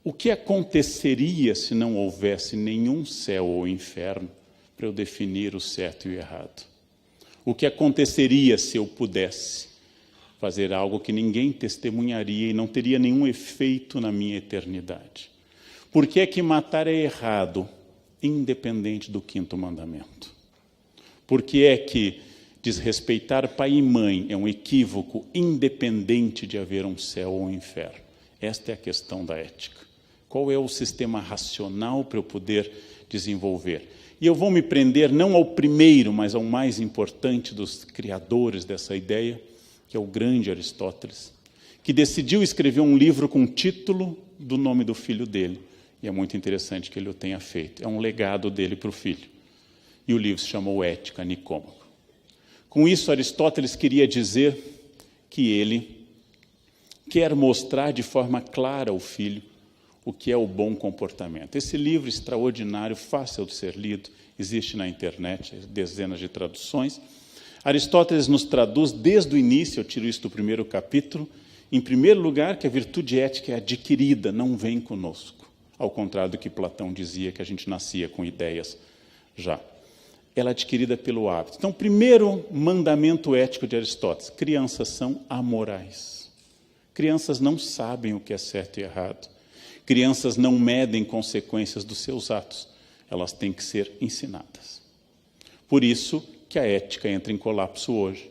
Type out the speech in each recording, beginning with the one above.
O que aconteceria se não houvesse nenhum céu ou inferno para eu definir o certo e o errado? O que aconteceria se eu pudesse fazer algo que ninguém testemunharia e não teria nenhum efeito na minha eternidade? Por que é que matar é errado, independente do 5º mandamento? Por que é que desrespeitar pai e mãe é um equívoco, independente de haver um céu ou um inferno? Esta é a questão da ética. Qual é o sistema racional para eu poder desenvolver? E eu vou me prender não ao primeiro, mas ao mais importante dos criadores dessa ideia, que é o grande Aristóteles, que decidiu escrever um livro com o título do nome do filho dele. E é muito interessante que ele o tenha feito. É um legado dele para o filho. E o livro se chamou Ética, Nicômaco. Com isso, Aristóteles queria dizer que ele quer mostrar de forma clara ao filho o que é o bom comportamento. Esse livro extraordinário, fácil de ser lido, existe na internet, dezenas de traduções. Aristóteles nos traduz desde o início, eu tiro isso do primeiro capítulo, em primeiro lugar, que a virtude ética é adquirida, não vem conosco. Ao contrário do que Platão dizia, que a gente nascia com ideias já. Ela é adquirida pelo hábito. Então, primeiro mandamento ético de Aristóteles: crianças são amorais. Crianças não sabem o que é certo e errado. Crianças não medem consequências dos seus atos. Elas têm que ser ensinadas. Por isso que a ética entra em colapso hoje,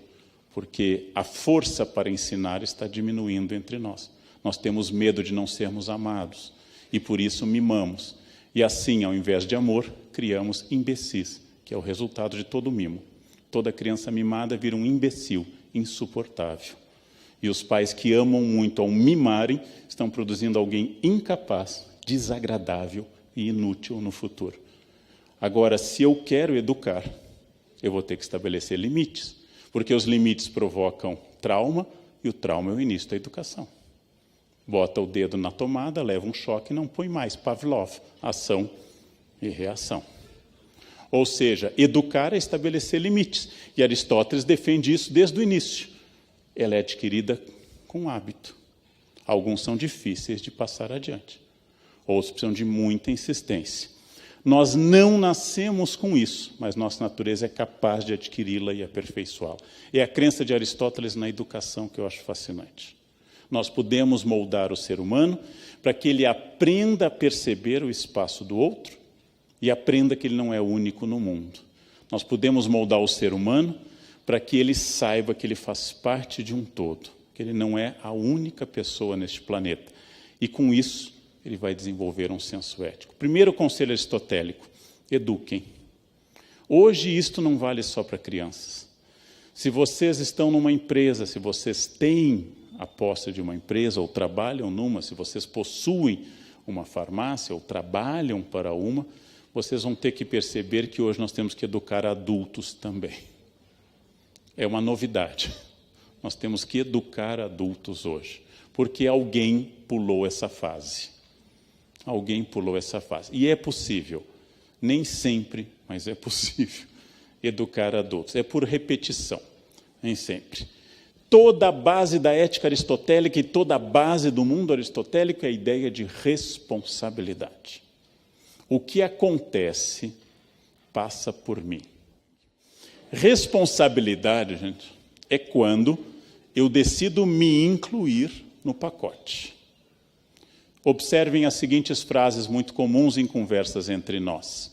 porque a força para ensinar está diminuindo entre nós. Nós temos medo de não sermos amados e por isso mimamos. E assim, ao invés de amor, criamos imbecis, que é o resultado de todo mimo. Toda criança mimada vira um imbecil, insuportável. E os pais que amam muito ao mimarem estão produzindo alguém incapaz, desagradável e inútil no futuro. Agora, se eu quero educar, eu vou ter que estabelecer limites, porque os limites provocam trauma e o trauma é o início da educação. Bota o dedo na tomada, leva um choque e não põe mais. Pavlov, ação e reação. Ou seja, educar é estabelecer limites. E Aristóteles defende isso desde o início. Ela é adquirida com hábito. Alguns são difíceis de passar adiante. Outros precisam de muita insistência. Nós não nascemos com isso, mas nossa natureza é capaz de adquiri-la e aperfeiçoá-la. É a crença de Aristóteles na educação que eu acho fascinante. Nós podemos moldar o ser humano para que ele aprenda a perceber o espaço do outro e aprenda que ele não é único no mundo. Nós podemos moldar o ser humano para que ele saiba que ele faz parte de um todo, que ele não é a única pessoa neste planeta. E com isso, ele vai desenvolver um senso ético. Primeiro conselho aristotélico: eduquem. Hoje isto não vale só para crianças. Se vocês estão numa empresa, se vocês têm a posse de uma empresa ou trabalham numa, se vocês possuem uma farmácia ou trabalham para uma, vocês vão ter que perceber que hoje nós temos que educar adultos também. É uma novidade. Nós temos que educar adultos hoje, porque alguém pulou essa fase. Alguém pulou essa fase. E é possível, nem sempre, mas é possível, educar adultos. É por repetição, nem sempre. Toda a base da ética aristotélica e toda a base do mundo aristotélico é a ideia de responsabilidade. O que acontece passa por mim. Responsabilidade, gente, é quando eu decido me incluir no pacote. Observem as seguintes frases muito comuns em conversas entre nós.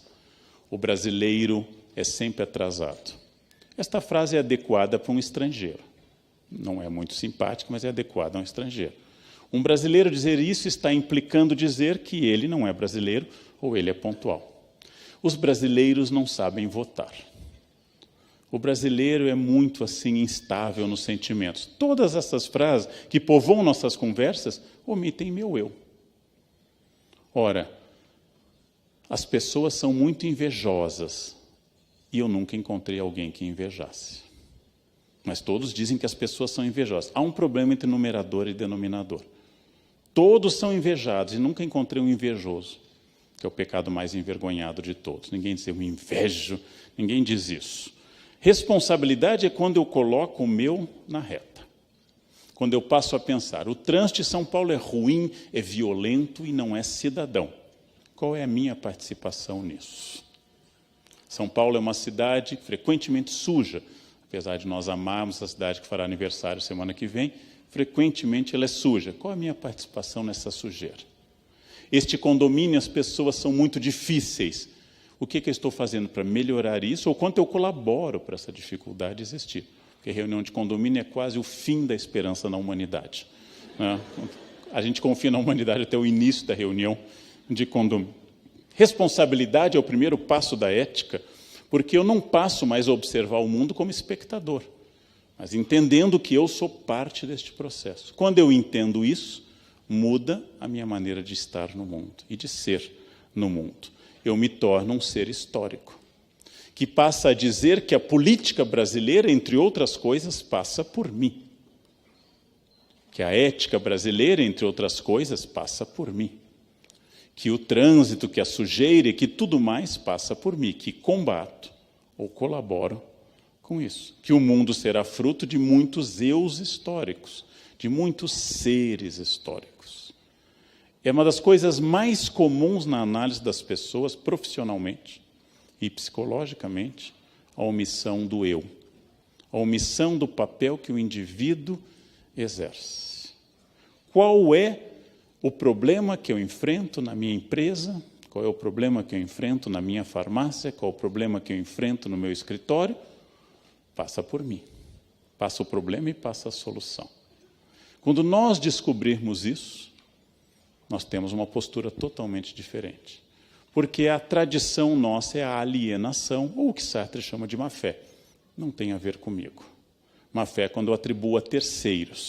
O brasileiro é sempre atrasado. Esta frase é adequada para um estrangeiro. Não é muito simpática, mas é adequada a um estrangeiro. Um brasileiro dizer isso está implicando dizer que ele não é brasileiro ou ele é pontual. Os brasileiros não sabem votar. O brasileiro é muito assim instável nos sentimentos. Todas essas frases que povoam nossas conversas omitem meu eu. Ora, as pessoas são muito invejosas e eu nunca encontrei alguém que invejasse. Mas todos dizem que as pessoas são invejosas. Há um problema entre numerador e denominador. Todos são invejados e nunca encontrei um invejoso, que é o pecado mais envergonhado de todos. Ninguém diz eu invejo, ninguém diz isso. Responsabilidade é quando eu coloco o meu na reta. quando eu passo a pensar, o trânsito de São Paulo é ruim, é violento e não é cidadão. Qual é a minha participação nisso? São Paulo é uma cidade frequentemente suja, apesar de nós amarmos a cidade que fará aniversário semana que vem, frequentemente ela é suja. Qual é a minha participação nessa sujeira? Este condomínio, as pessoas são muito difíceis. O que eu estou fazendo para melhorar isso? Ou quanto eu colaboro para essa dificuldade existir? Porque reunião de condomínio é quase o fim da esperança na humanidade, né? A gente confia na humanidade até o início da reunião de condomínio. Responsabilidade é o primeiro passo da ética, porque eu não passo mais a observar o mundo como espectador, mas entendendo que eu sou parte deste processo. Quando eu entendo isso, muda a minha maneira de estar no mundo e de ser no mundo. Eu me torno um ser histórico, que passa a dizer que a política brasileira, entre outras coisas, passa por mim. Que a ética brasileira, entre outras coisas, passa por mim. Que o trânsito, que a sujeira e que tudo mais passa por mim, que combato ou colaboro com isso. Que o mundo será fruto de muitos eus históricos, de muitos seres históricos. É uma das coisas mais comuns na análise das pessoas, profissionalmente e psicologicamente, a omissão do eu, a omissão do papel que o indivíduo exerce. Qual é o problema que eu enfrento na minha empresa? Qual é o problema que eu enfrento na minha farmácia? Qual é o problema que eu enfrento no meu escritório? Passa por mim. Passa o problema e passa a solução. Quando nós descobrirmos isso, nós temos uma postura totalmente diferente. Porque a tradição nossa é a alienação, ou o que Sartre chama de má-fé. Não tem a ver comigo. Má-fé é quando eu atribuo a terceiros.